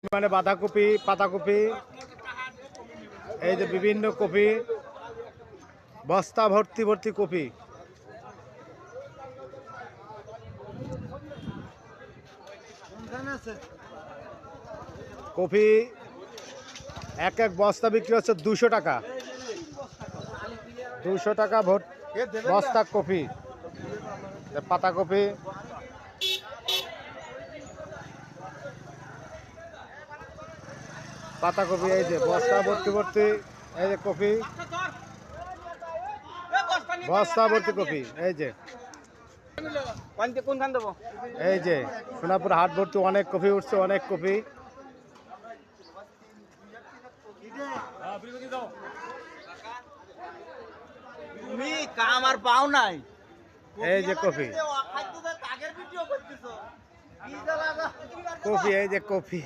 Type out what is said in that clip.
মানে বাঁধাকপি, পাতাকপি, এই যে বিভিন্ন কপি, বস্তা ভর্তি ভর্তি কপি। কপি এক এক বস্তা বিক্রি হচ্ছে 200 টাকা। 200 টাকা বস্তা কপি। পাতাকপি, পাতাকপি, এই যে বস্তা ভর্তি ভর্তি, এই যে কপি, বস্তা ভর্তি কপি। এই যে এই যে সোনাপুর হাট ভর্তি অনেক কপি উঠছে, অনেক কপি। আমার পাও নাই, এই যে কপি, কপি, এই যে কপি।